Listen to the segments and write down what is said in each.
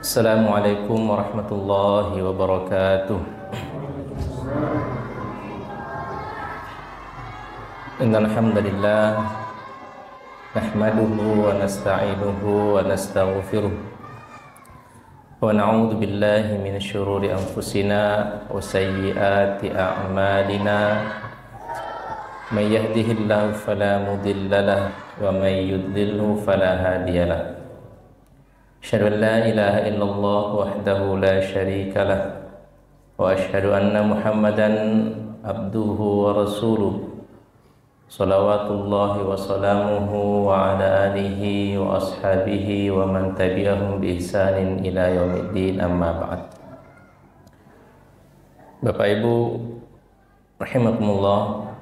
Assalamualaikum warahmatullahi wabarakatuh. Innal hamdalillah nahmaduhu wa nasta'inuhu wa nastaghfiruh wa na'udzu billahi min syururi anfusina wa sayyiati a'malina. May yahdihillahu fala mudilla lahu wa may yudlilhu fala hadiya lahu. Asyhadu an la ilaha illallah wahdahu la syarika lah wa asyhadu anna Muhammadan abduhu wa rasuluh. Shalawatullahi wa salamuhu wa ala alihi wa ashabihi wa man tabi'ahum bi ihsanin ila yaumiddin, amma ba'd. Bapak Ibu rahimakumullah,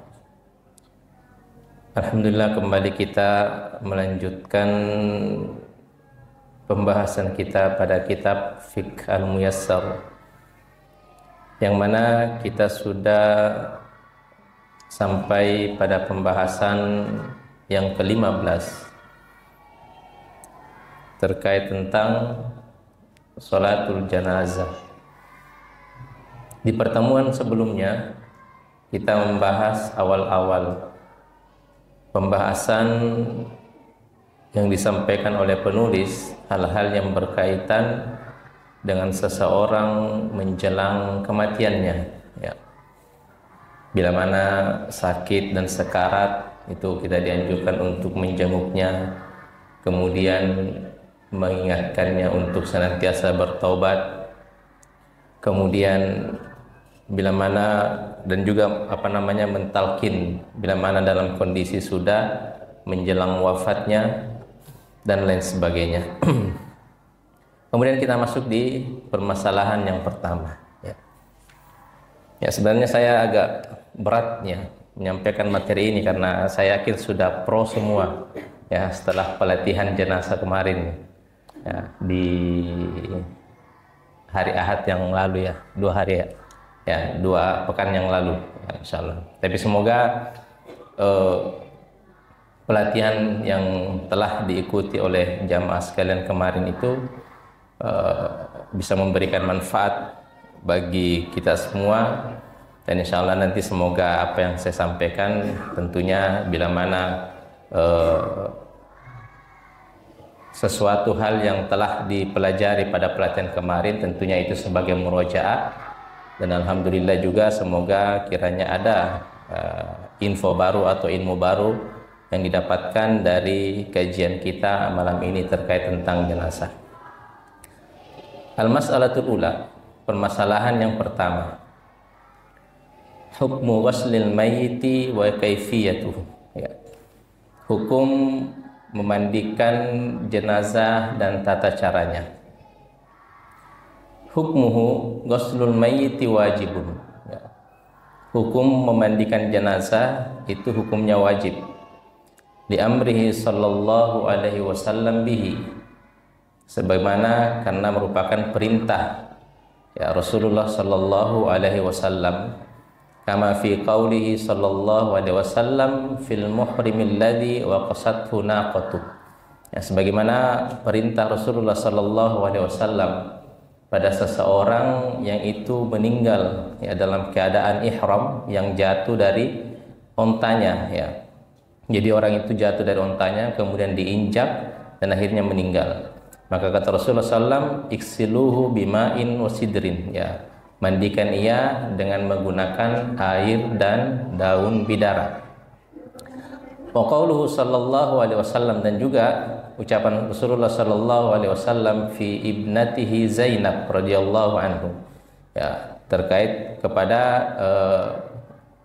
alhamdulillah kembali kita melanjutkan pembahasan kita pada kitab Fiqh Al-Muyassar, yang mana kita sudah sampai pada pembahasan yang ke-15 terkait tentang sholatul janazah. Di pertemuan sebelumnya kita membahas awal-awal pembahasan yang disampaikan oleh penulis, hal-hal yang berkaitan dengan seseorang menjelang kematiannya, ya. Bila mana sakit dan sekarat, itu kita dianjurkan untuk menjenguknya, kemudian mengingatkannya untuk senantiasa bertaubat, kemudian bila mana dan juga mentalkin bila mana dalam kondisi sudah menjelang wafatnya dan lain sebagainya. Kemudian kita masuk di permasalahan yang pertama, ya. Ya, sebenarnya saya agak berat ya menyampaikan materi ini karena saya yakin sudah pro semua ya setelah pelatihan jenazah kemarin ya, di hari Ahad yang lalu ya, 2 pekan yang lalu ya, insyaallah. Tapi semoga pelatihan yang telah diikuti oleh jamaah sekalian kemarin itu bisa memberikan manfaat bagi kita semua, dan insya Allah nanti semoga apa yang saya sampaikan tentunya bila mana sesuatu hal yang telah dipelajari pada pelatihan kemarin tentunya itu sebagai murojaah, dan alhamdulillah juga semoga kiranya ada info baru atau ilmu baru yang didapatkan dari kajian kita malam ini terkait tentang jenazah. Al-mas'alatul ula, permasalahan yang pertama, hukmu ghuslil mayyiti wa kaifiyatuhu, ya. Hukum memandikan jenazah dan tata caranya. Hukmuhu ghuslul mayyiti wajibun, ya. Hukum memandikan jenazah itu hukumnya wajib. Li amrihi sallallahu alaihi wasallam bihi, sebagaimana karena merupakan perintah ya Rasulullah sallallahu alaihi wasallam, kama fi qaulihi sallallahu alaihi wasallam fil muhrimil ladzi waqasathu naqatu, ya, sebagaimana perintah Rasulullah sallallahu alaihi wasallam pada seseorang yang itu meninggal ya dalam keadaan ihram, yang jatuh dari ontanya, ya. Jadi orang itu jatuh dari ontanya, kemudian diinjak dan akhirnya meninggal. Maka kata Rasulullah SAW, iksiluhu bima'in wasidrin, ya, mandikan ia dengan menggunakan air dan daun bidara. Wa qauluhu sallallahu alaihi wasallam, dan juga ucapan Rasulullah sallallahu alaihi wasallam fi ibnatihi Zainab radhiyallahu anhu, ya, terkait kepada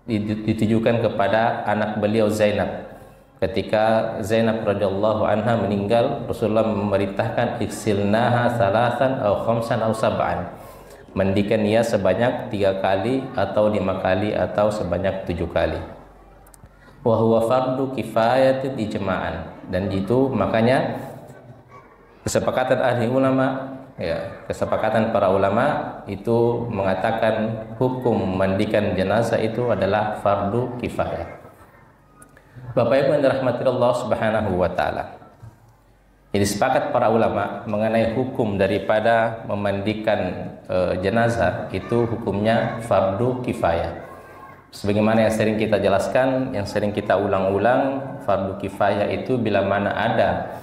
ditujukan kepada anak beliau Zainab. Ketika Zainab radhiyallahu anha meninggal, Rasulullah memerintahkan iksilnaha salasan aw khamsan aw sab'an, mandikan ia sebanyak 3 kali atau 5 kali atau sebanyak 7 kali. Wa huwa fardu kifayatin ijma'an, dan itu makanya kesepakatan ahli ulama, ya, kesepakatan para ulama itu mengatakan hukum mandikan jenazah itu adalah fardu kifayah. Bapak Ibu yang dirahmati Allah Subhanahu wa taala, Jadi sepakat para ulama mengenai hukum daripada memandikan jenazah itu hukumnya fardu kifayah. Sebagaimana yang sering kita jelaskan, yang sering kita ulang-ulang, fardu kifayah itu bila mana ada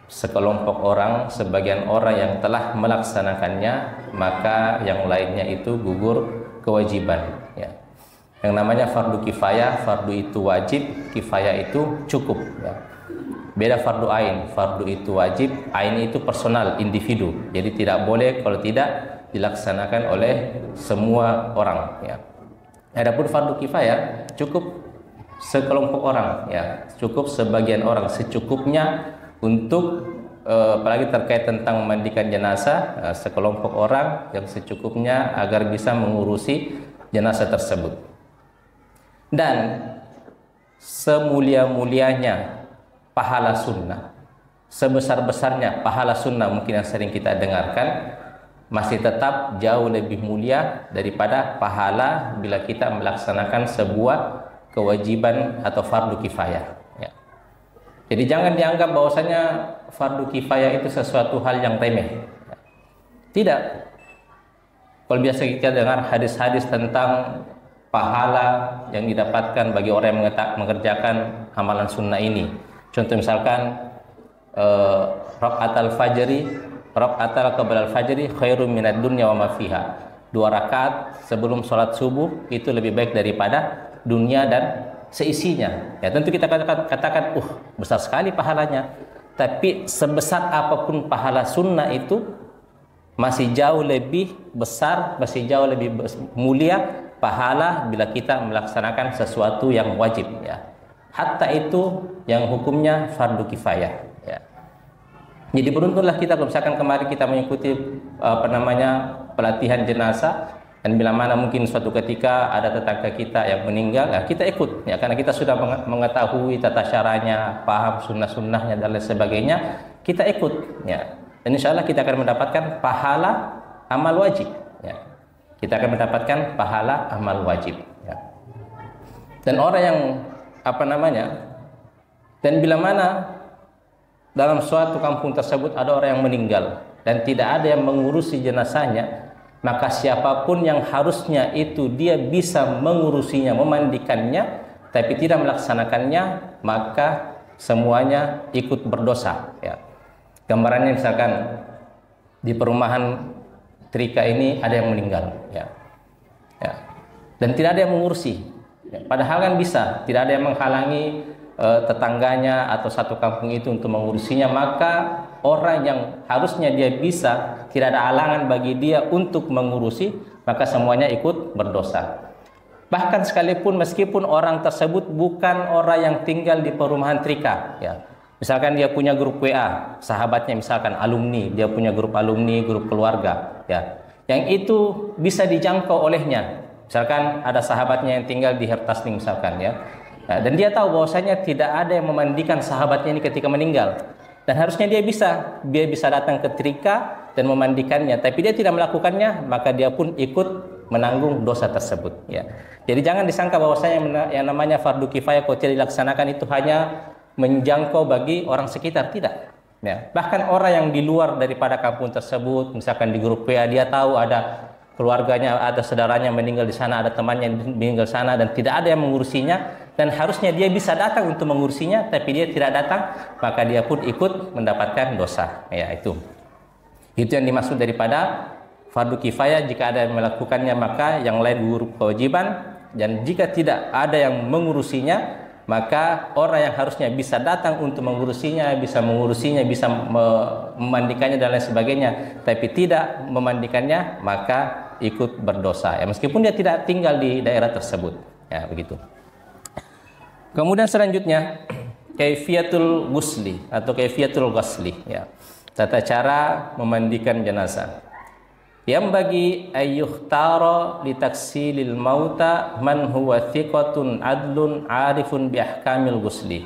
sekelompok orang, sebagian orang yang telah melaksanakannya, maka yang lainnya itu gugur kewajiban. Ya. Yang namanya fardu kifayah, fardu itu wajib, kifayah itu cukup. Ya. Beda fardu ain, fardu itu wajib, ain itu personal, individu. Jadi tidak boleh kalau tidak dilaksanakan oleh semua orang. Ya. Adapun fardu kifayah cukup sekelompok orang, ya, cukup sebagian orang secukupnya untuk apalagi terkait tentang memandikan jenazah, sekelompok orang yang secukupnya agar bisa mengurusi jenazah tersebut. Dan semulia-mulianya pahala sunnah, sebesar-besarnya pahala sunnah mungkin yang sering kita dengarkan, masih tetap jauh lebih mulia daripada pahala bila kita melaksanakan sebuah kewajiban atau fardu kifayah. Ya. Jadi jangan dianggap bahwasanya fardu kifayah itu sesuatu hal yang remeh. Tidak. Kalau biasa kita dengar hadis-hadis tentang pahala yang didapatkan bagi orang yang mengerjakan amalan sunnah ini. Contoh misalkan rakaatul fajri, rakaatul qabla al-fajri khairum minad dunya wa ma fiha. 2 rakaat sebelum sholat subuh itu lebih baik daripada dunia dan seisinya. Ya, tentu kita katakan, besar sekali pahalanya. Tapi sebesar apapun pahala sunnah itu masih jauh lebih besar, masih jauh lebih mulia pahala bila kita melaksanakan sesuatu yang wajib. Ya. Hatta itu yang hukumnya fardu kifayah. Ya. Jadi beruntunglah kita kalau misalkan kemarin kita mengikuti pelatihan jenazah, dan bila mana mungkin suatu ketika ada tetangga kita yang meninggal, ya kita ikut, ya karena kita sudah mengetahui tata caranya, paham sunnah-sunnahnya dan lain sebagainya, kita ikut, ya. Dan insya Allah kita akan mendapatkan pahala amal wajib, ya. Kita akan mendapatkan pahala amal wajib, ya. Dan orang yang dan bila mana dalam suatu kampung tersebut ada orang yang meninggal dan tidak ada yang mengurusi jenazahnya, maka siapapun yang harusnya itu dia bisa mengurusinya, memandikannya, tapi tidak melaksanakannya, maka semuanya ikut berdosa. Ya. Gambarannya misalkan di perumahan Trika ini ada yang meninggal, ya. Ya. Dan tidak ada yang mengurusi. Ya. Padahal kan bisa, tidak ada yang menghalangi tetangganya atau satu kampung itu untuk mengurusinya, maka orang yang harusnya dia bisa, tidak ada halangan bagi dia untuk mengurusi, maka semuanya ikut berdosa. Bahkan sekalipun meskipun orang tersebut bukan orang yang tinggal di perumahan Trika, ya. Misalkan dia punya grup WA, sahabatnya misalkan alumni, dia punya grup alumni, grup keluarga, ya. Yang itu bisa dijangkau olehnya. Misalkan ada sahabatnya yang tinggal di Hertasning misalkan, ya. Nah, dan dia tahu bahwasanya tidak ada yang memandikan sahabatnya ini ketika meninggal. Dan harusnya dia bisa datang ke Trika dan memandikannya, tapi dia tidak melakukannya, maka dia pun ikut menanggung dosa tersebut. Ya. Jadi jangan disangka bahwasanya yang namanya fardu kifayah kalau tidak dilaksanakan itu hanya menjangkau bagi orang sekitar, tidak. Ya. Bahkan orang yang di luar daripada kampung tersebut, misalkan di grup WA, dia tahu ada keluarganya, ada saudaranya meninggal di sana, ada temannya meninggal di sana, dan tidak ada yang mengurusinya, dan harusnya dia bisa datang untuk mengurusinya, tapi dia tidak datang, maka dia pun ikut mendapatkan dosa. Ya, itu yang dimaksud daripada fardu kifayah. Jika ada yang melakukannya, maka yang lain gugur kewajiban, dan jika tidak ada yang mengurusinya, maka orang yang harusnya bisa datang untuk mengurusinya, bisa memandikannya dan lain sebagainya, tapi tidak memandikannya, maka ikut berdosa. Ya, meskipun dia tidak tinggal di daerah tersebut. Ya, begitu. Kemudian selanjutnya kaifiyatul ghusli atau kaifiyatul ghusli, ya. Tata cara memandikan jenazah. Yang bagi ayyuhtara li taksilil mauta man huwa thiqatun adlun arifun bi ahkamil ghusli.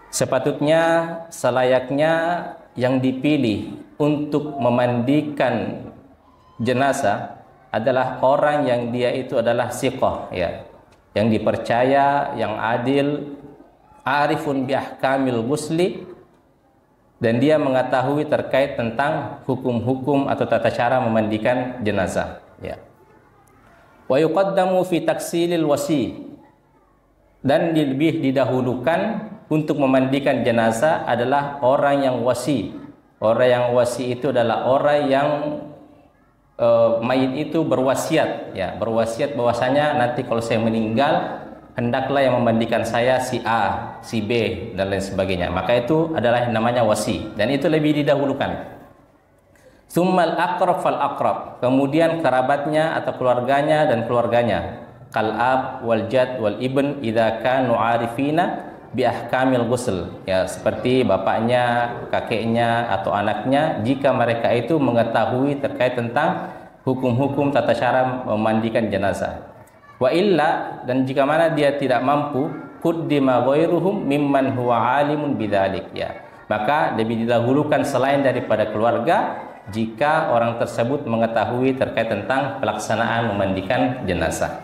Sepatutnya, selayaknya yang dipilih untuk memandikan jenazah adalah orang yang dia itu adalah thiqah, ya. Yang dipercaya, yang adil, arifun bi ahkamil ghusli, dan dia mengetahui terkait tentang hukum-hukum atau tata cara memandikan jenazah, ya. Wa yuqaddamu fi taksilil wasi, dan lebih didahulukan untuk memandikan jenazah adalah orang yang wasi. Orang yang wasi itu adalah orang yang mayit itu berwasiat, ya, berwasiat bahwasanya nanti kalau saya meninggal hendaklah yang memandikan saya si A, si B, dan lain sebagainya. Maka itu adalah yang namanya wasi, dan itu lebih didahulukan. Summal aqrab fal aqrab, kemudian kerabatnya atau keluarganya dan keluarganya, kal ab wal jad wal ibn idza kanu arifina bi ahkamil ghusl, ya, seperti bapaknya, kakeknya atau anaknya jika mereka itu mengetahui terkait tentang hukum-hukum tata cara memandikan jenazah. Wa illa, dan jika mana dia tidak mampu, quddima ghairuhum mimman huwa alimun bidzalik, ya, maka lebih didahulukan selain daripada keluarga jika orang tersebut mengetahui terkait tentang pelaksanaan memandikan jenazah.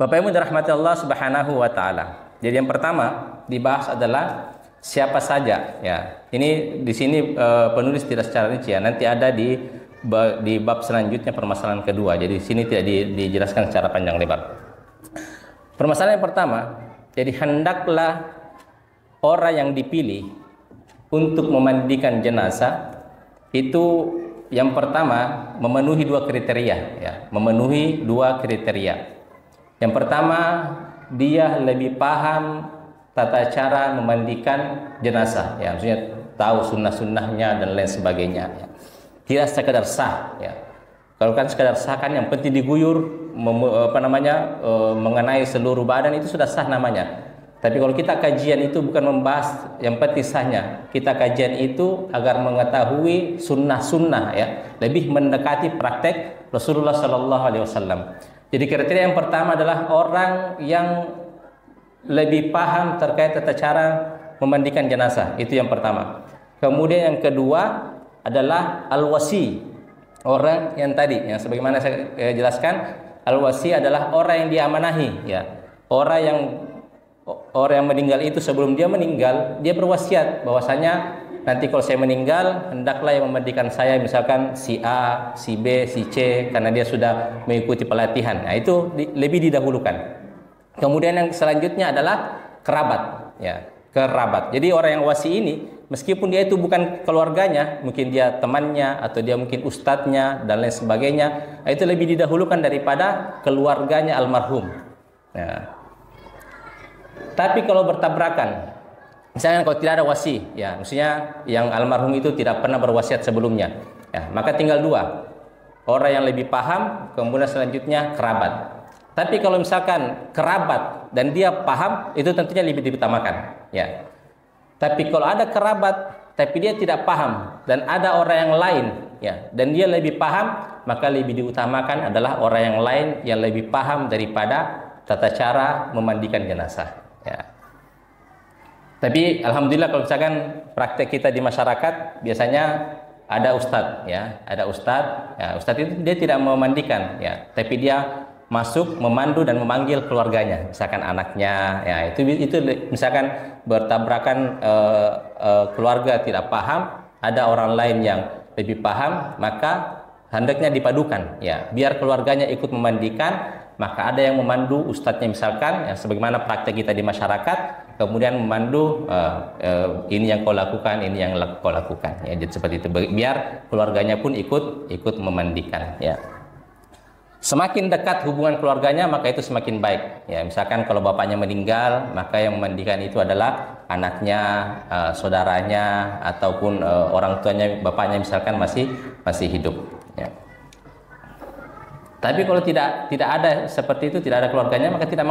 Bapak Ibu dirahmati Allah Subhanahu wa taala. Jadi yang pertama dibahas adalah siapa saja, ya. Ini di sini penulis tidak secara rinci, ya. Nanti ada di bab selanjutnya permasalahan kedua. Jadi di sini tidak dijelaskan secara panjang lebar. Permasalahan yang pertama, jadi hendaklah orang yang dipilih untuk memandikan jenazah itu yang pertama memenuhi dua kriteria, ya, memenuhi dua kriteria. Yang pertama, dia lebih paham tata cara memandikan jenazah, ya, maksudnya tahu sunnah-sunnahnya dan lain sebagainya, ya. Tidak sekedar sah, ya. Kalau kan sekedar sah kan yang penting diguyur mengenai seluruh badan itu sudah sah namanya. Tapi kalau kita kajian itu bukan membahas yang penting sahnya, kita kajian itu agar mengetahui sunnah-sunnah, ya, lebih mendekati praktek Rasulullah Sallallahu Alaihi Wasallam. Jadi kriteria yang pertama adalah orang yang lebih paham terkait tata cara memandikan jenazah, itu yang pertama. Kemudian yang kedua adalah al-wasi, orang yang tadi, yang sebagaimana saya jelaskan, al-wasi adalah orang yang diamanahi, ya, orang yang meninggal itu sebelum dia meninggal dia berwasiat bahwasanya nanti kalau saya meninggal hendaklah yang memandikan saya misalkan si A, si B, si C, karena dia sudah mengikuti pelatihan. Nah, itu lebih didahulukan. Kemudian yang selanjutnya adalah kerabat, ya, kerabat. Jadi orang yang wasi ini meskipun dia itu bukan keluarganya, mungkin dia temannya atau dia mungkin ustadznya dan lain sebagainya, itu lebih didahulukan daripada keluarganya almarhum. Nah, tapi kalau bertabrakan, misalnya kalau tidak ada wasi, ya, maksudnya yang almarhum itu tidak pernah berwasiat sebelumnya, ya, maka tinggal dua, orang yang lebih paham, kemudian selanjutnya kerabat. Tapi kalau misalkan kerabat dan dia paham, itu tentunya lebih diutamakan, ya. Tapi kalau ada kerabat tapi dia tidak paham dan ada orang yang lain, ya, dan dia lebih paham, maka lebih diutamakan adalah orang yang lain yang lebih paham daripada tata cara memandikan jenazah, ya. Tapi alhamdulillah kalau misalkan praktek kita di masyarakat biasanya ada ustadz, ya, ada ustadz, ya, ustadz itu dia tidak memandikan, ya, tapi dia masuk memandu dan memanggil keluarganya, misalkan anaknya, ya, itu misalkan bertabrakan keluarga tidak paham, ada orang lain yang lebih paham, maka hendaknya dipadukan, ya, biar keluarganya ikut memandikan, maka ada yang memandu ustadznya misalkan, ya, sebagaimana praktek kita di masyarakat, kemudian memandu ini yang kau lakukan, ini yang kau lakukan, ya, jadi seperti itu, biar keluarganya pun ikut memandikan, ya. Semakin dekat hubungan keluarganya maka itu semakin baik, ya, misalkan kalau bapaknya meninggal maka yang memandikan itu adalah anaknya, saudaranya, ataupun orang tuanya, bapaknya misalkan masih hidup, ya. Tapi kalau tidak ada seperti itu, tidak ada keluarganya, maka tidak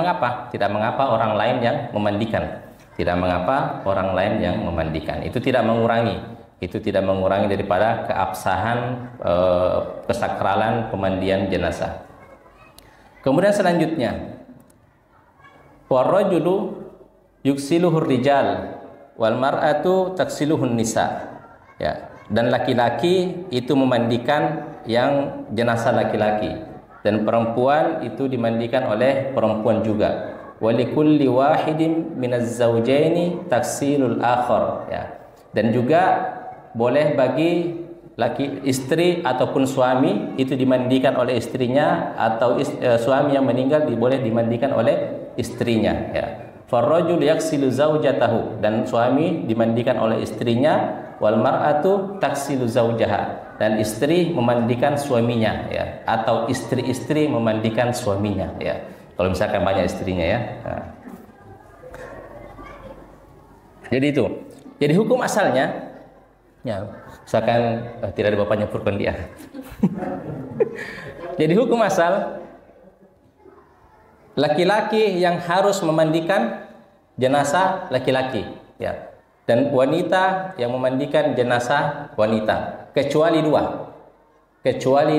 mengapa orang lain yang memandikan, itu tidak mengurangi daripada keabsahan kesakralan pemandian jenazah. Kemudian selanjutnya, warrajulu yuksiluhur rijal wal mar'atu taksiluhun nisa, ya, dan laki-laki itu memandikan yang jenazah laki-laki dan perempuan itu dimandikan oleh perempuan juga. Walikulli wahidin minaz zaujaini taksilul akhar, ya. Dan juga boleh bagi istri ataupun suami itu dimandikan oleh istrinya, atau suami yang meninggal boleh dimandikan oleh istrinya, ya. Farrajul yaghsilu zaujatahu, dan suami dimandikan oleh istrinya, wal mar'atu taghsilu zaujaha, dan istri memandikan suaminya, ya, atau istri-istri memandikan suaminya, ya. Kalau misalkan banyak istrinya, ya. Nah. Jadi itu. Jadi hukum asalnya, ya, misalkan tidak ada bapaknya Furqan dia. Jadi hukum asal, laki-laki yang harus memandikan jenazah laki-laki, ya, dan wanita yang memandikan jenazah wanita, kecuali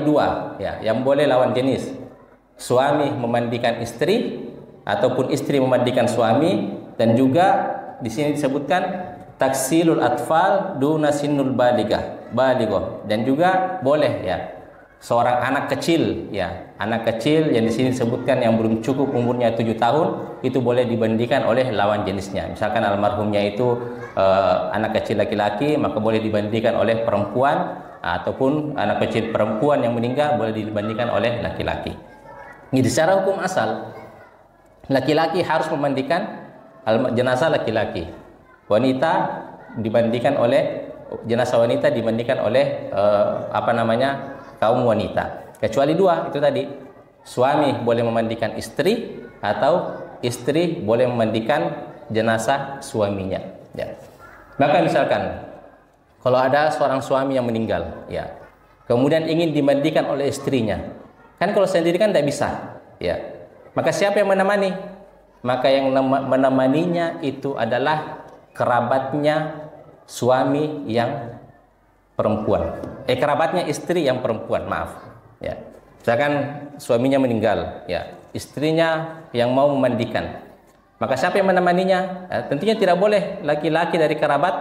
dua, ya, yang boleh lawan jenis. Suami memandikan istri ataupun istri memandikan suami, dan juga di sini disebutkan taksilul atfal duna sinnul balighah, dan juga boleh, ya, seorang anak kecil, ya, anak kecil yang di sini disebutkan yang belum cukup umurnya 7 tahun, itu boleh dibandikan oleh lawan jenisnya. Misalkan almarhumnya itu anak kecil laki-laki, maka boleh dibandikan oleh perempuan, ataupun anak kecil perempuan yang meninggal boleh dibandikan oleh laki-laki. Jadi secara hukum asal, laki-laki harus memandikan jenazah laki-laki. Wanita dimandikan oleh jenazah wanita dimandikan oleh kaum wanita, kecuali dua itu tadi. Suami boleh memandikan istri, atau istri boleh memandikan jenazah suaminya, ya. Maka misalkan kalau ada seorang suami yang meninggal, ya, kemudian ingin dimandikan oleh istrinya, kan kalau sendiri kan tidak bisa, ya. Maka siapa yang menemani? Maka yang menemaninya itu adalah kerabatnya suami yang perempuan, kerabatnya istri yang perempuan, maaf, ya. Misalkan suaminya meninggal, ya, istrinya yang mau memandikan, maka siapa yang menemaninya? Tentunya tidak boleh laki-laki dari kerabat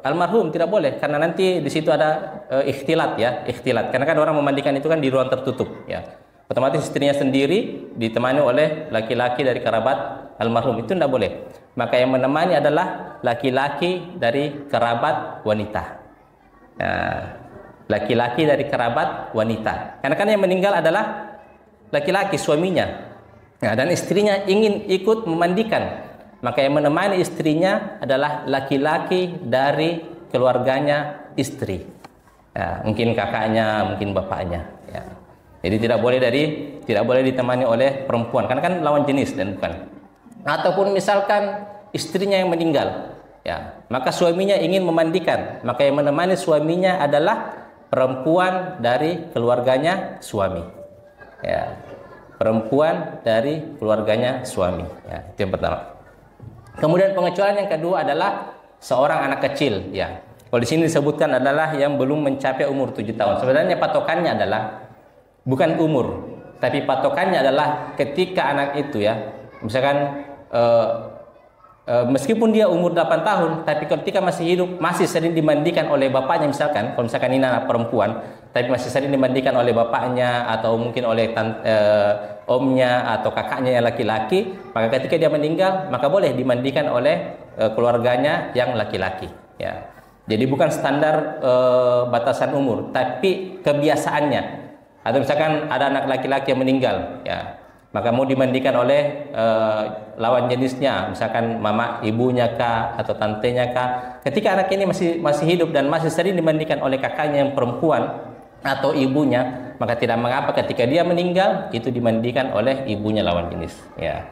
almarhum, tidak boleh, karena nanti di situ ada ikhtilat, ya, ikhtilat. Karena kan orang memandikan itu kan di ruang tertutup, ya. Otomatis istrinya sendiri ditemani oleh laki-laki dari kerabat almarhum, itu tidak boleh. Maka yang menemani adalah laki-laki dari kerabat wanita, laki-laki dari kerabat wanita, karena kan yang meninggal adalah laki-laki, suaminya, dan istrinya ingin ikut memandikan, maka yang menemani istrinya adalah laki-laki dari keluarganya istri, ya, mungkin kakaknya, mungkin bapaknya, ya. Jadi tidak boleh ditemani oleh perempuan, karena kan lawan jenis dan bukan. Ataupun misalkan istrinya yang meninggal, ya, maka suaminya ingin memandikan, maka yang menemani suaminya adalah perempuan dari keluarganya suami, ya, perempuan dari keluarganya suami, ya, itu yang pertama. Kemudian pengecualian yang kedua adalah seorang anak kecil, ya. Kalau di sini disebutkan adalah yang belum mencapai umur 7 tahun. Sebenarnya patokannya adalah bukan umur, tapi patokannya adalah ketika anak itu, ya, misalkan meskipun dia umur 8 tahun, tapi ketika masih hidup masih sering dimandikan oleh bapaknya, misalkan kalau misalkan ini anak perempuan tapi masih sering dimandikan oleh bapaknya, atau mungkin oleh omnya atau kakaknya yang laki-laki, maka ketika dia meninggal maka boleh dimandikan oleh keluarganya yang laki-laki, ya. Jadi bukan standar batasan umur, tapi kebiasaannya. Atau misalkan ada anak laki-laki yang meninggal, ya, maka mau dimandikan oleh lawan jenisnya, misalkan mama ibunya kah atau tantenya kah. Ketika anak ini masih hidup dan masih sering dimandikan oleh kakaknya yang perempuan atau ibunya, maka tidak mengapa ketika dia meninggal itu dimandikan oleh ibunya lawan jenis, ya.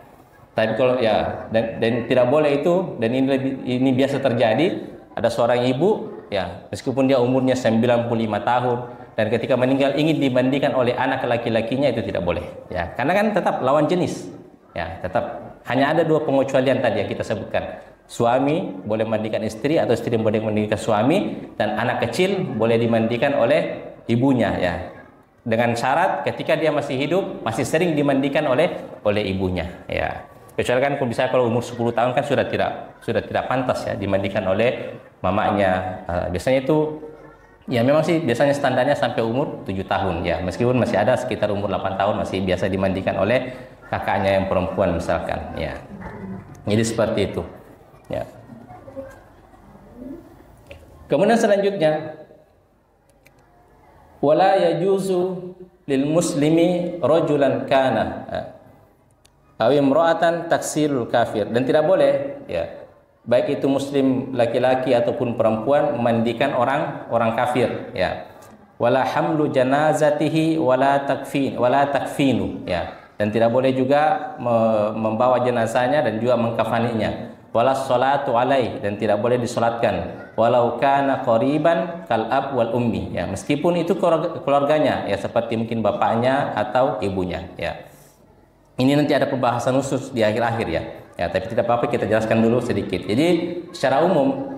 Tapi kalau, ya, dan tidak boleh itu, dan ini biasa terjadi, ada seorang ibu, ya, meskipun dia umurnya 95 tahun dan ketika meninggal ingin dimandikan oleh anak laki-lakinya, itu tidak boleh, ya, karena kan tetap lawan jenis, ya, tetap hanya ada dua pengecualian tadi yang kita sebutkan. Suami boleh memandikan istri, atau istri boleh memandikan suami, dan anak kecil boleh dimandikan oleh ibunya, ya, dengan syarat ketika dia masih hidup masih sering dimandikan oleh ibunya, ya. Kecuali kan kalau umur 10 tahun kan sudah tidak pantas, ya, dimandikan oleh mamanya. Biasanya itu, ya, memang sih biasanya standarnya sampai umur 7 tahun, ya, meskipun masih ada sekitar umur 8 tahun masih biasa dimandikan oleh kakaknya yang perempuan misalkan, ya. Jadi seperti itu, ya. Kemudian selanjutnya, wala yajuzu lil muslimi rajulan kana aw imra'atan taksilul kafir, dan tidak boleh ya baik itu muslim laki-laki ataupun perempuan memandikan orang kafir ya. Wala hamlu janazatihi wala takfinu ya, dan tidak boleh juga membawa jenazahnya dan juga mengkafaninya. Wala sholatu alaihi, dan tidak boleh disolatkan. Walau kana qariban kal ab wal ummi ya, meskipun itu keluarganya ya, seperti mungkin bapaknya atau ibunya ya. Ini nanti ada pembahasan khusus di akhir-akhir ya. Ya, tapi tidak apa-apa, kita jelaskan dulu sedikit. Jadi secara umum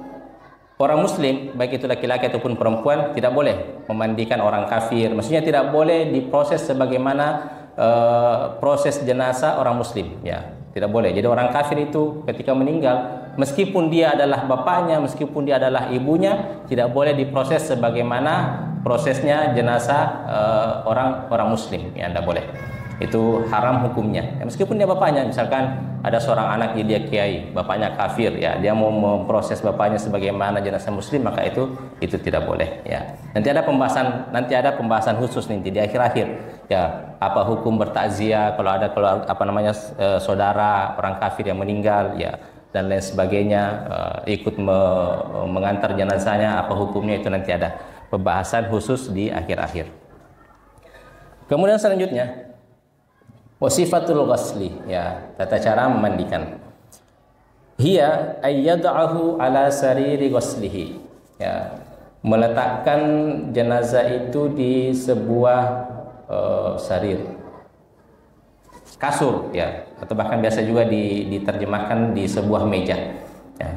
orang muslim baik itu laki-laki ataupun perempuan tidak boleh memandikan orang kafir. Maksudnya tidak boleh diproses sebagaimana proses jenazah orang muslim ya. Tidak boleh. Jadi orang kafir itu ketika meninggal, meskipun dia adalah bapaknya, meskipun dia adalah ibunya, tidak boleh diproses sebagaimana prosesnya jenazah orang muslim ya, tidak boleh. Itu haram hukumnya ya, meskipun dia bapaknya. Misalkan ada seorang anak dia kiai, bapaknya kafir ya, dia mau memproses bapaknya sebagaimana jenazah muslim, maka itu tidak boleh ya. Nanti ada pembahasan khusus nanti di akhir-akhir ya, apa hukum bertakziah kalau ada saudara orang kafir yang meninggal ya, dan lain sebagainya, ikut mengantar jenazahnya, apa hukumnya, itu nanti ada pembahasan khusus di akhir-akhir. Kemudian selanjutnya, wasifatul ghasli ya, tata cara memandikan. Hiya ayyad'ahu ala sariri ghaslihi ya, meletakkan jenazah itu di sebuah sarir, kasur ya, atau bahkan biasa juga diterjemahkan di sebuah meja ya,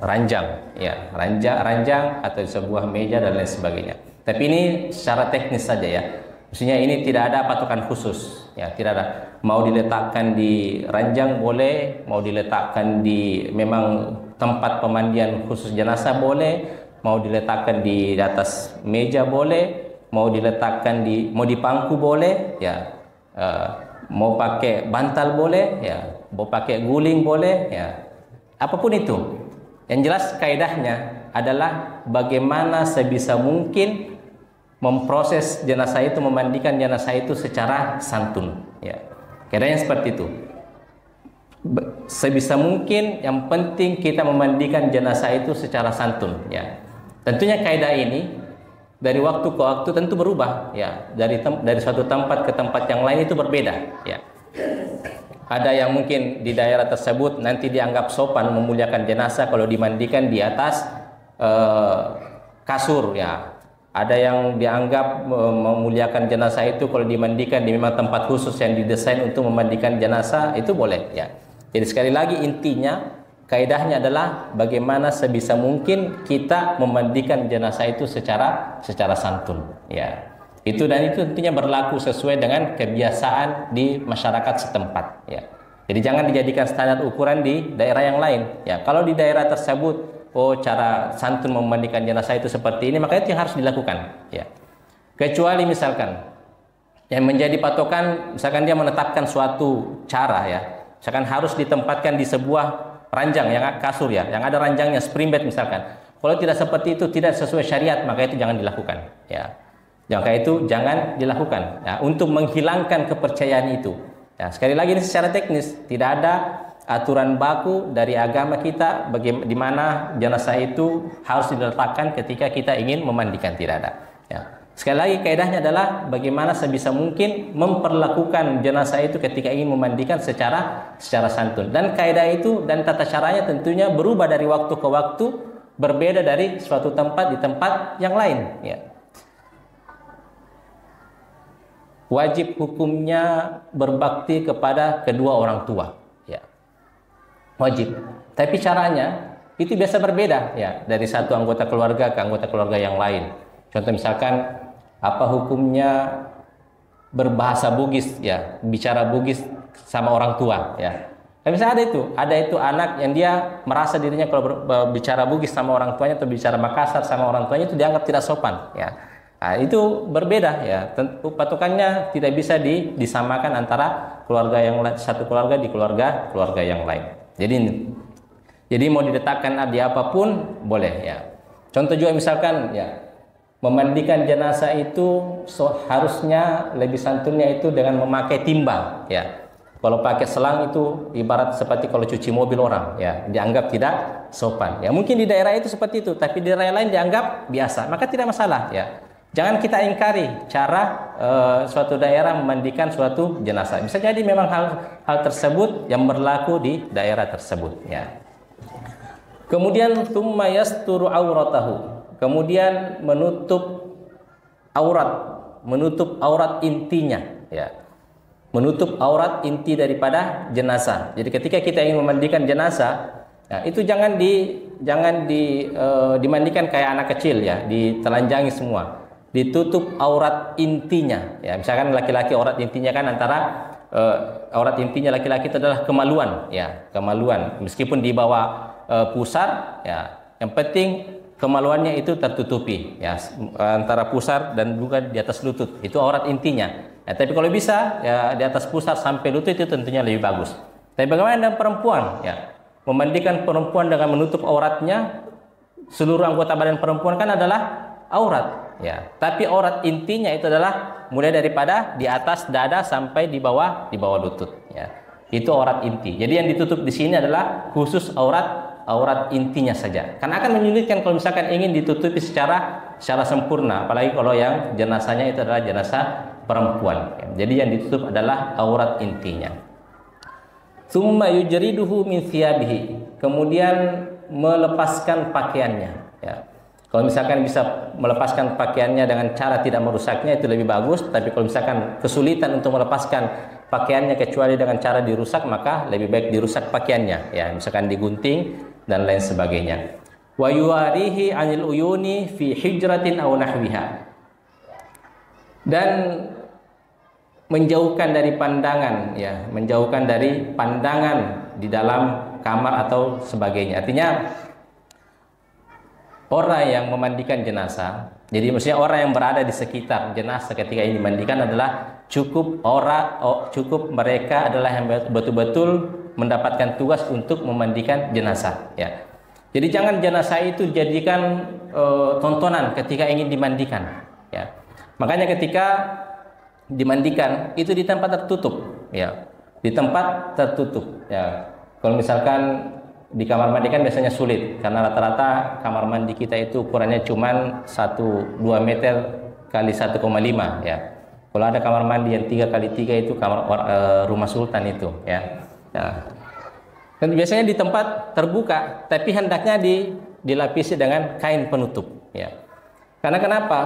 ranjang ya, ranjang atau di sebuah meja dan lain sebagainya. Tapi ini secara teknis saja ya. Maksudnya ini tidak ada patokan khusus ya, tidak ada. Mau diletakkan di ranjang boleh, mau diletakkan di memang tempat pemandian khusus jenazah boleh, mau diletakkan di atas meja boleh, mau diletakkan mau di pangku boleh ya, mau pakai bantal boleh ya, mau pakai guling boleh ya, apapun itu. Yang jelas kaidahnya adalah bagaimana sebisa mungkin memproses jenazah itu, memandikan jenazah itu secara santun ya. Kaidahnya seperti itu. Sebisa mungkin yang penting kita memandikan jenazah itu secara santun ya. Tentunya kaidah ini dari waktu ke waktu tentu berubah ya, dari suatu tempat ke tempat yang lain itu berbeda ya. Ada yang mungkin di daerah tersebut nanti dianggap sopan memuliakan jenazah kalau dimandikan di atas kasur ya. Ada yang dianggap memuliakan jenazah itu kalau dimandikan di memang tempat khusus yang didesain untuk memandikan jenazah, itu boleh ya. Jadi sekali lagi intinya kaidahnya adalah bagaimana sebisa mungkin kita memandikan jenazah itu secara santun ya. Itu tentunya berlaku sesuai dengan kebiasaan di masyarakat setempat ya. Jadi jangan dijadikan standar ukuran di daerah yang lain ya. Kalau di daerah tersebut cara santun memandikan jenazah itu seperti ini, maka itu yang harus dilakukan ya. Kecuali misalkan yang menjadi patokan, misalkan dia menetapkan suatu cara ya, misalkan harus ditempatkan di sebuah ranjang yang kasur ya, yang ada ranjangnya, spring bed misalkan. Kalau tidak seperti itu, tidak sesuai syariat, maka itu jangan dilakukan ya. Jangan dilakukan ya, untuk menghilangkan kepercayaan itu ya. Sekali lagi ini secara teknis, tidak ada aturan baku dari agama kita di mana jenazah itu harus diletakkan ketika kita ingin memandikan, tidak ada ya. Sekali lagi kaidahnya adalah bagaimana sebisa mungkin memperlakukan jenazah itu ketika ingin memandikan secara santun, dan kaidah itu dan tata caranya tentunya berubah dari waktu ke waktu, berbeda dari suatu tempat di tempat yang lain ya. Wajib hukumnya berbakti kepada kedua orang tua ya, wajib. Tapi caranya itu biasa berbeda ya, dari satu anggota keluarga ke anggota keluarga yang lain. Contoh misalkan apa hukumnya berbahasa Bugis ya, bicara Bugis sama orang tua ya. Tapi misalnya ada itu anak yang dia merasa dirinya kalau berbicara Bugis sama orang tuanya atau bicara Makassar sama orang tuanya itu dianggap tidak sopan ya. Nah, itu berbeda ya. Tentu patokannya tidak bisa disamakan antara keluarga yang satu keluarga di keluarga yang lain. Jadi mau diletakkan di apapun boleh ya. Contoh juga misalkan ya, memandikan jenazah itu harusnya lebih santunnya itu dengan memakai timbang ya. Kalau pakai selang itu ibarat seperti kalau cuci mobil orang ya, dianggap tidak sopan. Ya mungkin di daerah itu seperti itu, tapi di daerah lain dianggap biasa, maka tidak masalah ya. Jangan kita ingkari cara suatu daerah memandikan suatu jenazah. Bisa jadi memang hal tersebut yang berlaku di daerah tersebut ya. Kemudian tsumma yasturu auratahu. Kemudian menutup aurat intinya ya. Menutup aurat inti daripada jenazah. Jadi ketika kita ingin memandikan jenazah, nah itu jangan dimandikan kayak anak kecil ya, ditelanjangi semua. Ditutup aurat intinya ya. Misalkan laki-laki aurat intinya kan antara aurat intinya laki-laki itu adalah kemaluan ya, kemaluan. Meskipun di bawah pusar ya, yang penting kemaluannya itu tertutupi ya, antara pusar dan juga di atas lutut. Itu aurat intinya. Ya, tapi kalau bisa ya di atas pusar sampai lutut itu tentunya lebih bagus. Tapi bagaimana dengan perempuan? Ya, memandikan perempuan dengan menutup auratnya, seluruh anggota badan perempuan kan adalah aurat. Ya, tapi aurat intinya itu adalah mulai daripada di atas dada sampai di bawah lutut. Ya, itu aurat inti. Jadi yang ditutup di sini adalah khusus aurat intinya saja. Karena akan menyulitkan kalau misalkan ingin ditutupi secara sempurna, apalagi kalau yang jenazahnya itu adalah jenazah perempuan. Jadi yang ditutup adalah aurat intinya. Tsumma yujriduhu min thiyabihi. Kemudian melepaskan pakaiannya ya. Kalau misalkan bisa melepaskan pakaiannya dengan cara tidak merusaknya itu lebih bagus, tapi kalau misalkan kesulitan untuk melepaskan pakaiannya kecuali dengan cara dirusak, maka lebih baik dirusak pakaiannya ya, misalkan digunting dan lain sebagainya. Wa yuwarihi 'anil uyuni fi hijratin aw nahwiha. Dan menjauhkan dari pandangan ya, menjauhkan dari pandangan di dalam kamar atau sebagainya. Artinya orang yang memandikan jenazah, jadi maksudnya orang yang berada di sekitar jenazah ketika ini dimandikan adalah cukup mereka adalah yang betul-betul mendapatkan tugas untuk memandikan jenazah ya. Jadi jangan jenazah itu dijadikan tontonan ketika ingin dimandikan ya. Makanya ketika dimandikan itu di tempat tertutup ya, di tempat tertutup ya. Kalau misalkan di kamar mandi kan biasanya sulit karena rata-rata kamar mandi kita itu ukurannya cuma 1-2 meter kali 1,5 ya. Kalau ada kamar mandi yang 3x3 itu kamar rumah sultan itu ya. Nah, dan biasanya di tempat terbuka, tapi hendaknya dilapisi dengan kain penutup ya. Karena kenapa?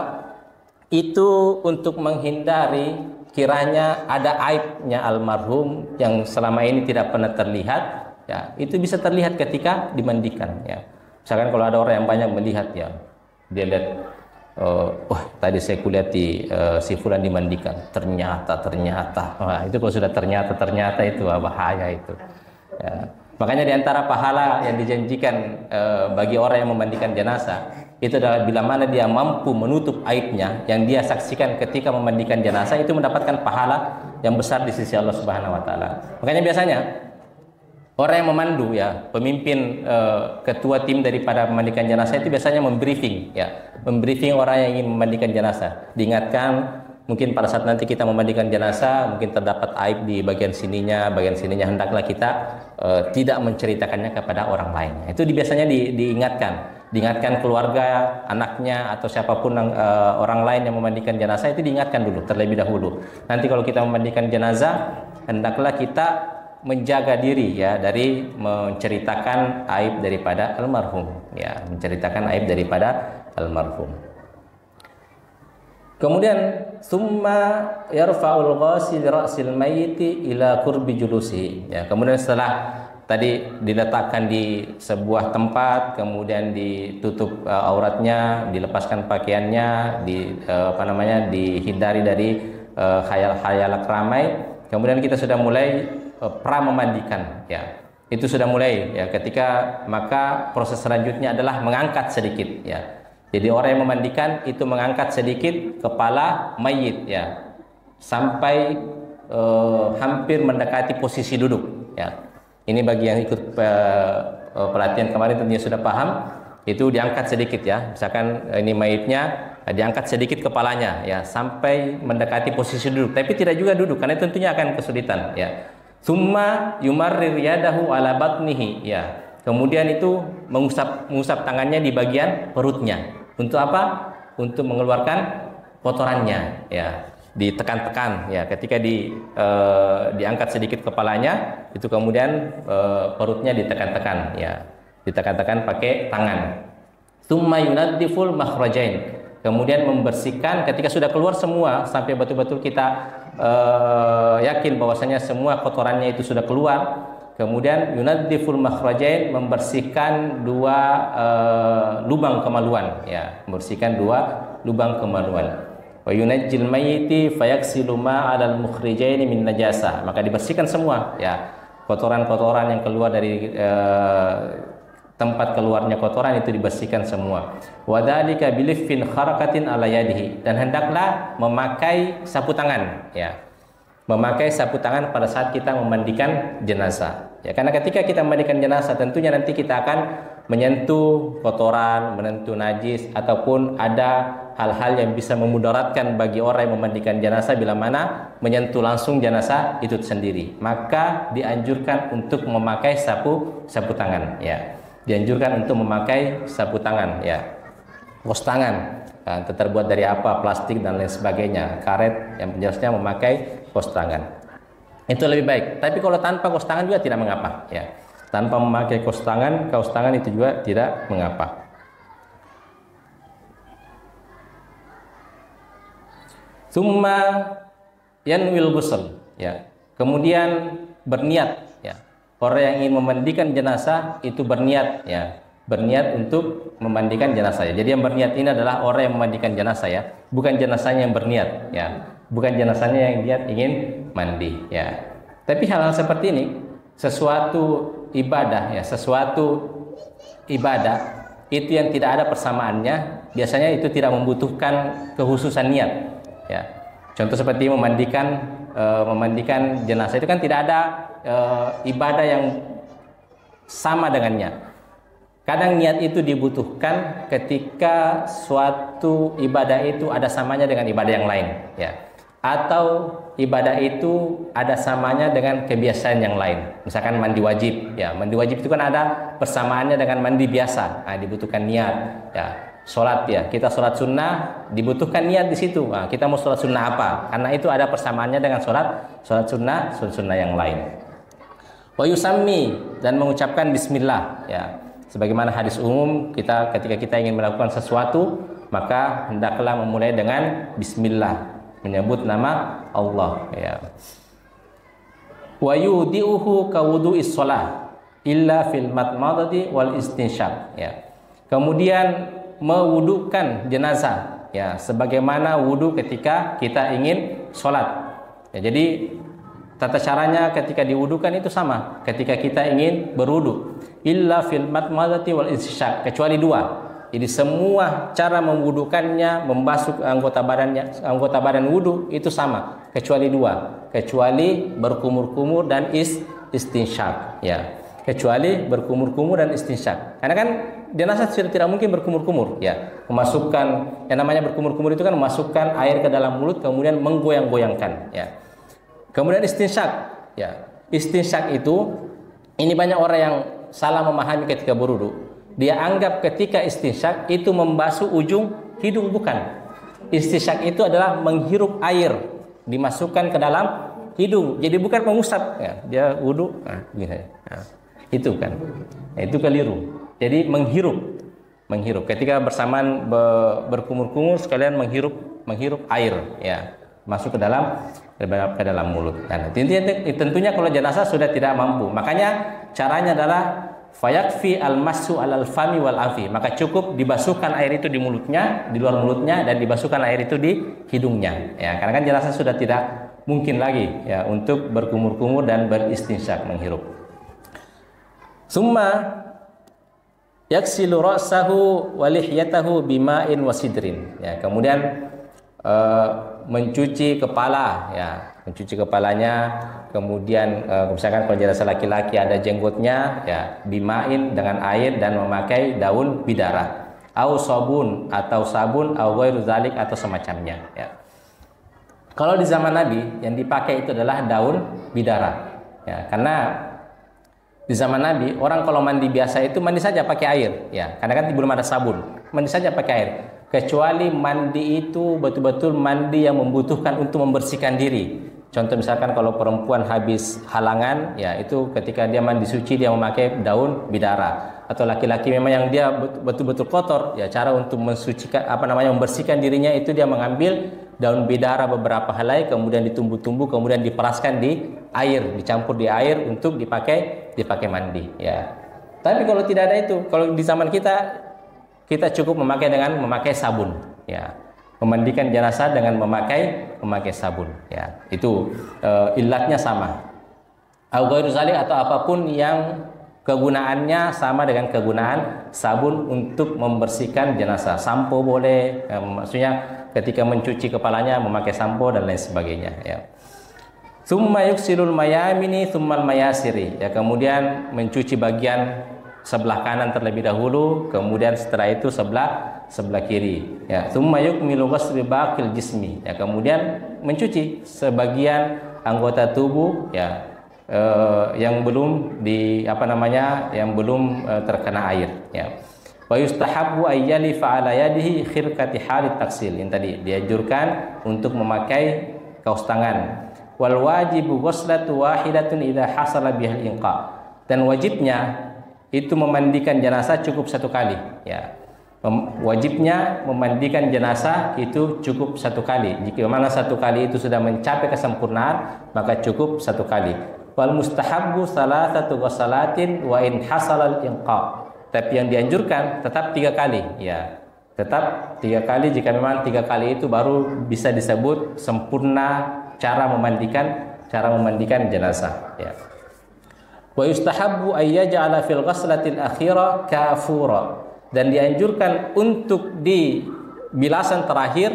Itu untuk menghindari kiranya ada aibnya almarhum yang selama ini tidak pernah terlihat ya, itu bisa terlihat ketika dimandikan ya. Misalkan kalau ada orang yang banyak melihat ya, dia lihat tadi saya kulihat si fulan dimandikan, ternyata wah, itu kalau sudah ternyata itu bahaya itu ya. Makanya diantara pahala yang dijanjikan bagi orang yang memandikan jenazah itu adalah bila mana dia mampu menutup aibnya yang dia saksikan ketika memandikan jenazah, itu mendapatkan pahala yang besar di sisi Allah Subhanahu wa taala. Makanya biasanya orang yang memandu ya, pemimpin ketua tim daripada memandikan jenazah itu biasanya membriefing ya, membriefing orang yang ingin memandikan jenazah. Diingatkan mungkin pada saat nanti kita memandikan jenazah mungkin terdapat aib di bagian sininya, hendaklah kita tidak menceritakannya kepada orang lain. Itu biasanya diingatkan keluarga, anaknya atau siapapun orang lain yang memandikan jenazah itu diingatkan dulu terlebih dahulu. Nanti kalau kita memandikan jenazah hendaklah kita menjaga diri ya dari menceritakan aib daripada almarhum ya, menceritakan aib daripada almarhum. Kemudian summa yarfa'ul ghasil ra'sil mayyiti ila qurbi julusi ya. Kemudian setelah tadi diletakkan di sebuah tempat, kemudian ditutup auratnya, dilepaskan pakaiannya, dihindari dari khayal-khayal ramai. Kemudian kita sudah mulai pra memandikan ya. Itu sudah mulai ya, ketika maka proses selanjutnya adalah mengangkat sedikit ya. Jadi orang yang memandikan itu mengangkat sedikit kepala mayit ya, sampai hampir mendekati posisi duduk ya. Ini bagi yang ikut pelatihan kemarin tentunya sudah paham. itu diangkat sedikit ya. Misalkan ini mayitnya diangkat sedikit kepalanya ya sampai mendekati posisi duduk, tapi tidak juga duduk karena tentunya akan kesulitan ya. Summa yumarrir yadahu ala batnihi ya. Kemudian itu mengusap tangannya di bagian perutnya. Untuk apa? Untuk mengeluarkan kotorannya ya. Ditekan-tekan ya, ketika diangkat sedikit kepalanya itu kemudian perutnya ditekan-tekan ya, ditekan-tekan pakai tangan. Tsumma yunaddiful makhrajain, kemudian membersihkan ketika sudah keluar semua sampai betul-betul kita yakin bahwasanya semua kotorannya itu sudah keluar. Kemudian yunaddiful makhrajain, membersihkan dua lubang kemaluan ya, membersihkan dua lubang kemaluan. Wa yunajjil mayyiti fayaksilu ma 'alal mukhrijaini min najasa, maka dibersihkan semua ya, kotoran-kotoran yang keluar dari tempat keluarnya kotoran itu dibersihkan semua. Wa dzalika biliffin kharakatin ala yadihi, dan hendaklah memakai sapu tangan ya, memakai sapu tangan pada saat kita memandikan jenazah ya, karena ketika kita memandikan jenazah tentunya nanti kita akan menyentuh kotoran, menyentuh najis, ataupun ada hal-hal yang bisa memudaratkan bagi orang yang memandikan jenazah bila mana menyentuh langsung jenazah itu sendiri. Maka dianjurkan untuk memakai sapu tangan ya. Dianjurkan untuk memakai sapu tangan ya. Kos tangan terbuat dari apa? Plastik dan lain sebagainya. Karet, yang jelasnya memakai kos tangan. Itu lebih baik. Tapi kalau tanpa kos tangan juga tidak mengapa ya. Tanpa memakai kaos tangan itu juga tidak mengapa. Tsumma yanwil ghusl ya. Kemudian berniat ya. Orang yang ingin memandikan jenazah itu berniat ya. Berniat untuk memandikan jenazah ya. Jadi yang berniat ini adalah orang yang memandikan jenazah ya, bukan jenazahnya yang berniat ya. Bukan jenazahnya yang niat ingin mandi ya. Tapi hal-hal seperti ini sesuatu ibadah ya, sesuatu ibadah itu yang tidak ada persamaannya, biasanya itu tidak membutuhkan kehususan niat ya. Contoh seperti memandikan jenazah itu kan tidak ada ibadah yang sama dengannya. Kadang niat itu dibutuhkan ketika suatu ibadah itu ada samanya dengan ibadah yang lain ya, atau ibadah itu ada samanya dengan kebiasaan yang lain. Misalkan mandi wajib ya, mandi wajib itu kan ada persamaannya dengan mandi biasa. Nah, dibutuhkan niat ya. Sholat ya, kita sholat sunnah dibutuhkan niat di situ. Nah, kita mau sholat sunnah apa? Karena itu ada persamaannya dengan sholat sunnah yang lain. Wa yusammi, dan mengucapkan bismillah ya. Sebagaimana hadis umum, ketika kita ingin melakukan sesuatu maka hendaklah memulai dengan bismillah, menyebut nama Allah ya. Wa yudiuhu ka wudu'is shalah illa fil matmadati wal istinsyaq ya. Kemudian mewudukan jenazah ya, sebagaimana wudu ketika kita ingin sholat ya. Jadi tata caranya ketika diwudukan itu sama ketika kita ingin berwudu, illa fil matmadati wal istinsyaq, kecuali dua. Jadi semua cara memwudukannya, membasuh anggota badan wudu itu sama, kecuali dua, kecuali berkumur-kumur dan istinsyaq ya. Kecuali berkumur-kumur dan istinsyaq. Karena kan jenazah sudah tidak mungkin berkumur-kumur ya. Memasukkan yang namanya berkumur-kumur itu kan memasukkan air ke dalam mulut kemudian menggoyang-goyangkan ya. Kemudian istinsyaq ya. Istinsyaq itu, ini banyak orang yang salah memahami ketika berwudu. Dia anggap ketika istinsyaq itu membasuh ujung hidung, bukan. Istinsyaq itu adalah menghirup air dimasukkan ke dalam hidung. Jadi bukan mengusap ya. Dia wudu gini. Itu kan. Itu keliru. Jadi menghirup. Ketika bersamaan berkumur-kumur sekalian menghirup air ya, masuk ke dalam mulut. Nah, tentunya kalau jenazah sudah tidak mampu, makanya caranya adalah fayakfi al-massu alal fami wal afi, maka cukup dibasuhkan air itu di mulutnya, di luar mulutnya, dan dibasuhkan air itu di hidungnya ya, karena kan jenazah sudah tidak mungkin lagi ya untuk berkumur-kumur dan beristinsyaq, menghirup. Summa yaksilu ra'sahu wa lihyatahu bima'in wa sidrin ya, kemudian mencuci kepala, ya, mencuci kepalanya, kemudian misalkan kalau jenazah laki-laki ada jenggotnya, ya, bimain dengan air dan memakai daun bidara, au sabun atau sabun, au ghairu dzalik atau semacamnya, ya. Kalau di zaman Nabi yang dipakai itu adalah daun bidara, ya, karena di zaman Nabi orang kalau mandi biasa itu mandi saja pakai air, ya, karena kan belum ada sabun, mandi saja pakai air. Kecuali mandi itu betul-betul mandi yang membutuhkan untuk membersihkan diri. Contoh misalkan kalau perempuan habis halangan, ya, itu ketika dia mandi suci dia memakai daun bidara. Atau laki-laki memang yang dia betul-betul kotor, ya, cara untuk mensucikan membersihkan dirinya itu dia mengambil daun bidara beberapa helai, kemudian ditumbuh-tumbuh, kemudian diperaskan di air, dicampur di air untuk dipakai mandi, ya. Tapi kalau tidak ada itu, kalau di zaman kita cukup memakai sabun, ya. Memandikan jenazah dengan memakai sabun, ya. Itu illatnya sama. Au ghairu dzalik atau apapun yang kegunaannya sama dengan kegunaan sabun untuk membersihkan jenazah. Sampo boleh, maksudnya ketika mencuci kepalanya memakai sampo dan lain sebagainya, ya. Tsumma yuksilul mayamini tsummal mayasiri, ya, kemudian mencuci bagian sebelah kanan terlebih dahulu, kemudian setelah itu sebelah kiri, ya. Tsumma yukmilu ghusl baqil jismi, ya, kemudian mencuci sebagian anggota tubuh, ya, yang belum terkena air, ya. Wa yustahabbu ayyalifa ala yadihi khirqati halit taksil, yang tadi dianjurkan untuk memakai kaos tangan. Wal wajibu ghuslatu wahidatun idza hasala bihal inqa, dan wajibnya itu memandikan jenazah cukup satu kali, ya. Wajibnya memandikan jenazah itu cukup satu kali. Jika mana satu kali itu sudah mencapai kesempurnaan, maka cukup satu kali. Wal mustahabbu salasatu ghusalatin wa in hasalal inqa, tapi yang dianjurkan tetap 3 kali, ya. Tetap 3 kali, jika memang 3 kali itu baru bisa disebut sempurna cara memandikan jenazah, ya. Wa yustahabbu ayyaj'ala fil ghuslatil akhirah kafura, dan dianjurkan untuk di bilasan terakhir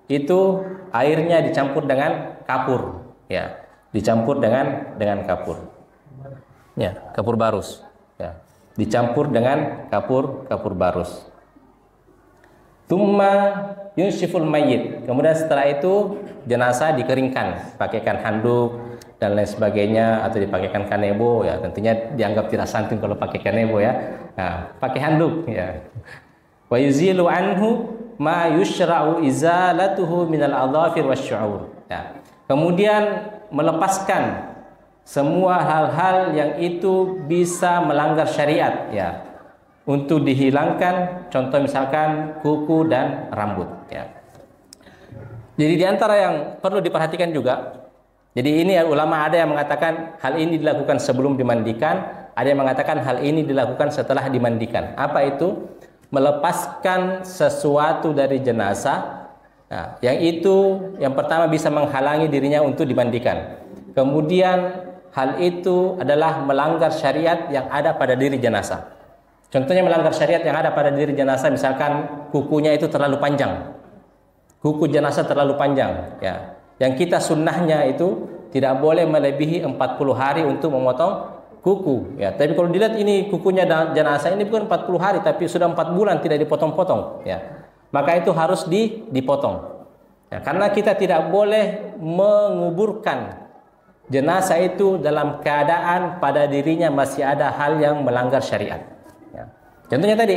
itu airnya dicampur dengan kapur, ya, dicampur dengan kapur, ya, kapur barus, ya, dicampur dengan kapur barus. Tsumma yunshiful mayyit, kemudian setelah itu jenazah dikeringkan, pakaikan handuk dan lain sebagainya, atau dipakaikan kanebo, ya, tentunya dianggap tidak santun kalau pakai kanebo, ya. Nah, pakai handuk, ya. Wa yuzilu anhu ma yushra'u izalatuhu minal adhafir wasyu'ur, ya. Kemudian melepaskan semua hal-hal yang itu bisa melanggar syariat, ya, untuk dihilangkan, contoh misalkan kuku dan rambut, ya. Jadi di antara yang perlu diperhatikan juga, jadi ini ulama ada yang mengatakan hal ini dilakukan sebelum dimandikan, ada yang mengatakan hal ini dilakukan setelah dimandikan. Apa itu? Melepaskan sesuatu dari jenazah, nah, yang itu yang pertama bisa menghalangi dirinya untuk dimandikan. Kemudian hal itu adalah melanggar syariat yang ada pada diri jenazah. Contohnya melanggar syariat yang ada pada diri jenazah, misalkan kukunya itu terlalu panjang. Kuku jenazah terlalu panjang, ya. Yang kita sunnahnya itu tidak boleh melebihi 40 hari untuk memotong kuku, ya. Tapi kalau dilihat ini kukunya jenazah ini bukan 40 hari, tapi sudah 4 bulan tidak dipotong-potong, ya. Maka itu harus dipotong, ya. Karena kita tidak boleh menguburkan jenazah itu dalam keadaan pada dirinya masih ada hal yang melanggar syariat, ya. Contohnya tadi,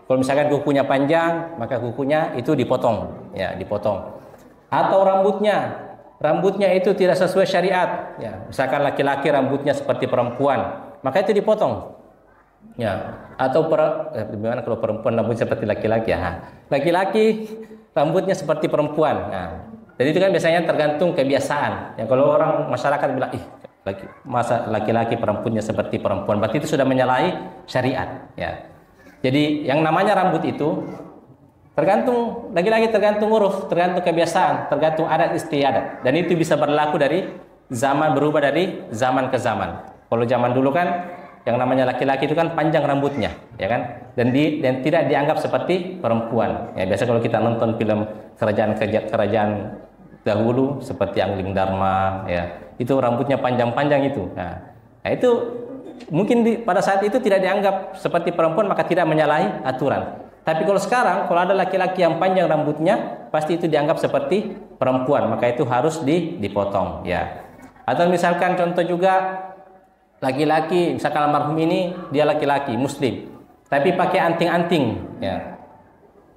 kalau misalkan kukunya panjang, maka kukunya itu dipotong, ya, dipotong. Atau rambutnya itu tidak sesuai syariat, ya. Misalkan laki-laki rambutnya seperti perempuan, maka itu dipotong, ya. Atau bagaimana kalau perempuan rambutnya seperti laki-laki, ya. Laki-laki rambutnya seperti perempuan. Nah, jadi itu kan biasanya tergantung kebiasaan. Ya, kalau orang masyarakat bilang, masa laki-laki rambutnya seperti perempuan, berarti itu sudah menyalahi syariat, ya. Jadi yang namanya rambut itu tergantung, lagi-lagi tergantung uruf, tergantung kebiasaan, tergantung adat istiadat, dan itu bisa berlaku dari zaman, berubah dari zaman ke zaman. Kalau zaman dulu kan yang namanya laki-laki itu kan panjang rambutnya, ya kan, dan tidak dianggap seperti perempuan, ya. Biasa kalau kita nonton film kerajaan dahulu seperti Angling Dharma, ya, itu rambutnya panjang-panjang itu. Nah itu mungkin pada saat itu tidak dianggap seperti perempuan, maka tidak menyalahi aturan. Tapi kalau sekarang, kalau ada laki-laki yang panjang rambutnya, pasti itu dianggap seperti perempuan, maka itu harus dipotong, ya. Atau misalkan contoh juga laki-laki, misalkan almarhum ini dia laki-laki Muslim, tapi pakai anting-anting, ya,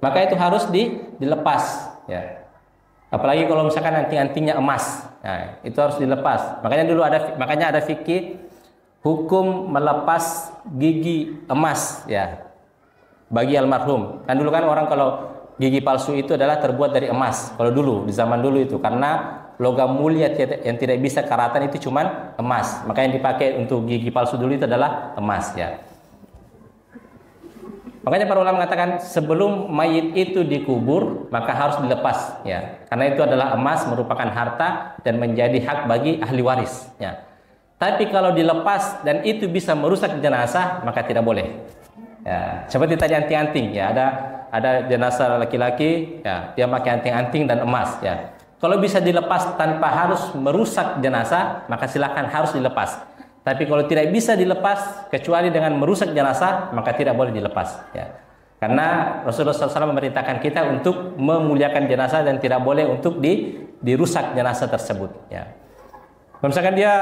maka itu harus dilepas, ya. Apalagi kalau misalkan anting-antingnya emas, nah, itu harus dilepas. Makanya ada fikih hukum melepas gigi emas, ya, bagi almarhum. Kan dulu kan orang kalau gigi palsu itu adalah terbuat dari emas. Kalau dulu, di zaman dulu itu, karena logam mulia yang tidak bisa karatan itu cuman emas. Maka yang dipakai untuk gigi palsu dulu itu adalah emas, ya. Makanya para ulama mengatakan sebelum mayit itu dikubur maka harus dilepas, ya. Karena itu adalah emas, merupakan harta dan menjadi hak bagi ahli waris, ya. Tapi kalau dilepas dan itu bisa merusak jenazah maka tidak boleh. Ya, seperti tadi anting-anting, ya, ada jenazah laki-laki, ya, dia pakai anting-anting dan emas, ya. Kalau bisa dilepas tanpa harus merusak jenazah, maka silakan harus dilepas. Tapi kalau tidak bisa dilepas kecuali dengan merusak jenazah, maka tidak boleh dilepas, ya. Karena Rasulullah SAW memerintahkan kita untuk memuliakan jenazah dan tidak boleh untuk dirusak jenazah tersebut, ya. Misalkan dia,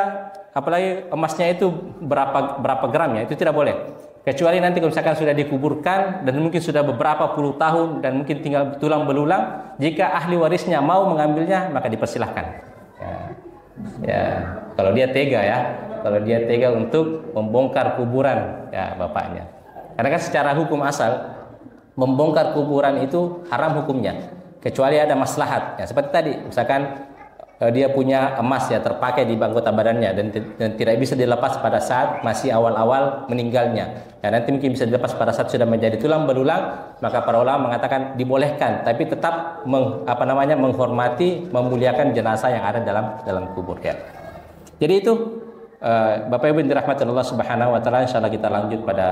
apalagi emasnya itu berapa gram, ya, itu tidak boleh. Kecuali nanti kalau misalkan sudah dikuburkan dan mungkin sudah beberapa puluh tahun dan mungkin tinggal tulang belulang, jika ahli warisnya mau mengambilnya maka dipersilahkan. Ya, ya, kalau dia tega, ya, kalau dia tega untuk membongkar kuburan, ya, bapaknya. Karena kan secara hukum asal membongkar kuburan itu haram hukumnya, kecuali ada maslahat. Ya, seperti tadi, misalkan dia punya emas, ya, terpakai di anggota badannya dan tidak bisa dilepas pada saat masih awal-awal meninggalnya. Ya, nanti mungkin bisa dilepas pada saat sudah menjadi tulang belulang, maka para ulama mengatakan dibolehkan, tapi tetap menghormati, memuliakan jenazah yang ada dalam kubur, ya. Jadi itu Bapak Ibu yang dirahmati Allah Subhanahu wa taala, insyaallah kita lanjut pada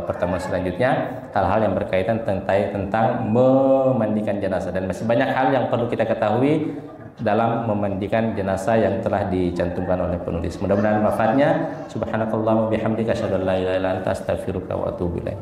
pertemuan selanjutnya hal-hal yang berkaitan tentang memandikan jenazah, dan masih banyak hal yang perlu kita ketahui dalam memandikan jenazah yang telah dicantumkan oleh penulis. Mudah-mudahan manfaatnya. Subhanakallahumma bihamdika asyhadu an la ilaha illa anta astaghfiruka wa atubu ilaik.